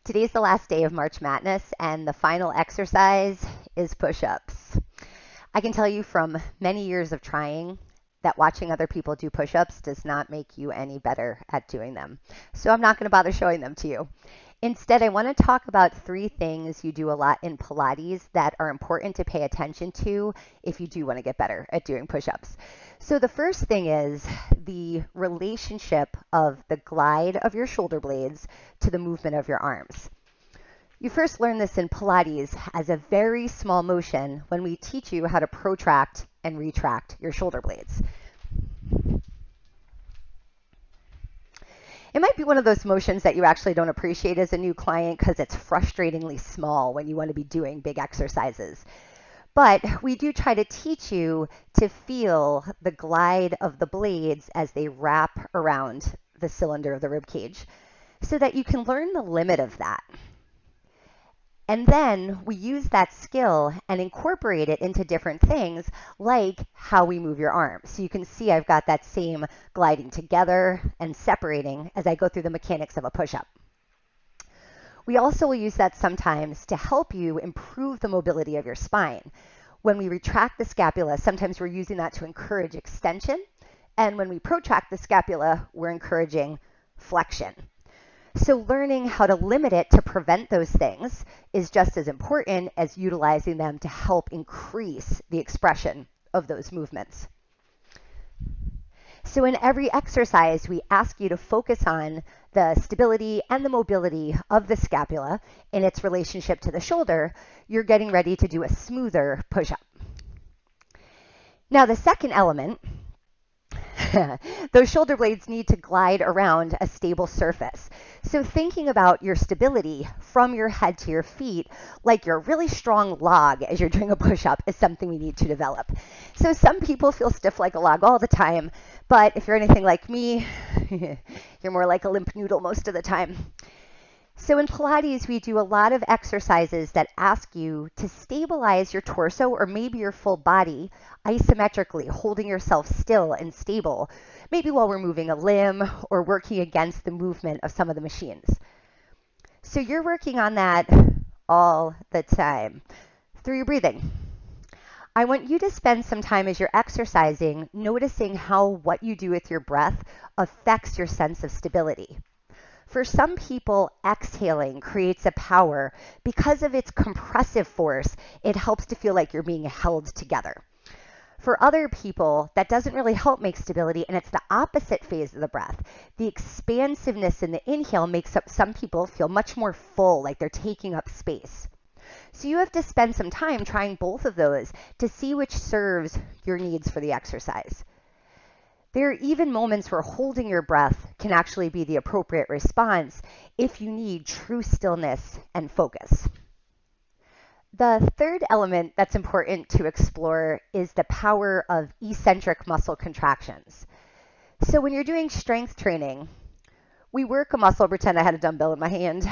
Today's the last day of March Madness, and the final exercise is push-ups. I can tell you from many years of trying that watching other people do push-ups does not make you any better at doing them. So I'm not going to bother showing them to you. Instead, I want to talk about 3 things you do a lot in Pilates that are important to pay attention to if you do want to get better at doing push-ups. So the first thing is the relationship of the glide of your shoulder blades to the movement of your arms. You first learn this in Pilates as a very small motion when we teach you how to protract and retract your shoulder blades. It might be one of those motions that you actually don't appreciate as a new client because it's frustratingly small when you want to be doing big exercises. But we do try to teach you to feel the glide of the blades as they wrap around the cylinder of the rib cage so that you can learn the limit of that. And then we use that skill and incorporate it into different things like how we move your arms. So you can see I've got that same gliding together and separating as I go through the mechanics of a push-up. We also will use that sometimes to help you improve the mobility of your spine. When we retract the scapula, sometimes we're using that to encourage extension. And when we protract the scapula, we're encouraging flexion. So learning how to limit it to prevent those things is just as important as utilizing them to help increase the expression of those movements. So in every exercise, we ask you to focus on the stability and the mobility of the scapula in its relationship to the shoulder. You're getting ready to do a smoother push-up. Now the second element, those shoulder blades need to glide around a stable surface. So thinking about your stability from your head to your feet, like you're a really strong log as you're doing a push-up, is something we need to develop. So some people feel stiff like a log all the time, but if you're anything like me, you're more like a limp noodle most of the time. So in Pilates, we do a lot of exercises that ask you to stabilize your torso or maybe your full body isometrically, holding yourself still and stable, maybe while we're moving a limb or working against the movement of some of the machines. So you're working on that all the time through your breathing. I want you to spend some time as you're exercising noticing how what you do with your breath affects your sense of stability. For some people, exhaling creates a power. Because of its compressive force, it helps to feel like you're being held together. For other people, that doesn't really help make stability, and it's the opposite phase of the breath. The expansiveness in the inhale makes some people feel much more full, like they're taking up space. So you have to spend some time trying both of those to see which serves your needs for the exercise. There are even moments where holding your breath can actually be the appropriate response if you need true stillness and focus. The third element that's important to explore is the power of eccentric muscle contractions. So when you're doing strength training, we work a muscle, pretend I had a dumbbell in my hand.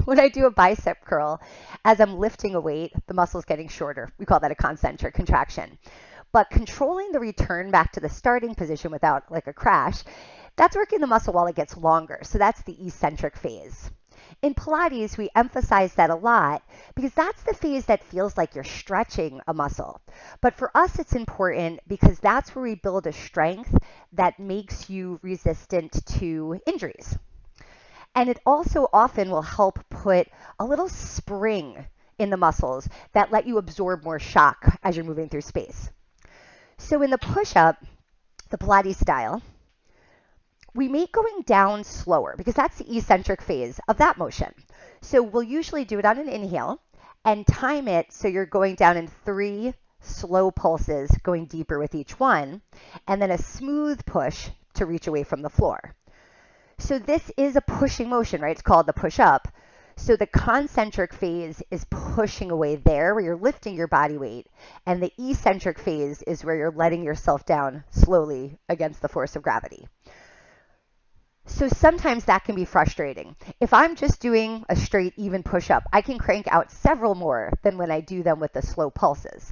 When I do a bicep curl, as I'm lifting a weight, the muscle's getting shorter. We call that a concentric contraction. But controlling the return back to the starting position without like a crash, that's working the muscle while it gets longer. So that's the eccentric phase. In Pilates, we emphasize that a lot because that's the phase that feels like you're stretching a muscle. But for us, it's important because that's where we build a strength that makes you resistant to injuries. And it also often will help put a little spring in the muscles that let you absorb more shock as you're moving through space. So in the push-up, the Pilates style, we make going down slower because that's the eccentric phase of that motion. So we'll usually do it on an inhale and time it so you're going down in 3 slow pulses, going deeper with each one, and then a smooth push to reach away from the floor. So this is a pushing motion, right? It's called the push-up. So the concentric phase is pushing away there where you're lifting your body weight, and the eccentric phase is where you're letting yourself down slowly against the force of gravity. So sometimes that can be frustrating. If I'm just doing a straight even push-up, I can crank out several more than when I do them with the slow pulses.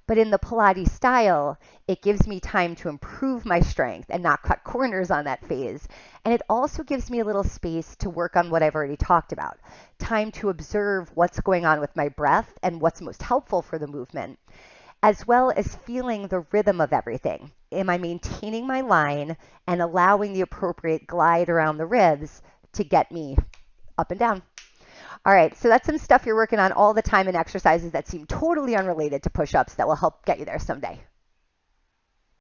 But in the Pilates style, it gives me time to improve my strength and not cut corners on that phase. And it also gives me a little space to work on what I've already talked about. Time to observe what's going on with my breath and what's most helpful for the movement, as well as feeling the rhythm of everything. Am I maintaining my line and allowing the appropriate glide around the ribs to get me up and down? All right, so that's some stuff you're working on all the time in exercises that seem totally unrelated to push-ups that will help get you there someday.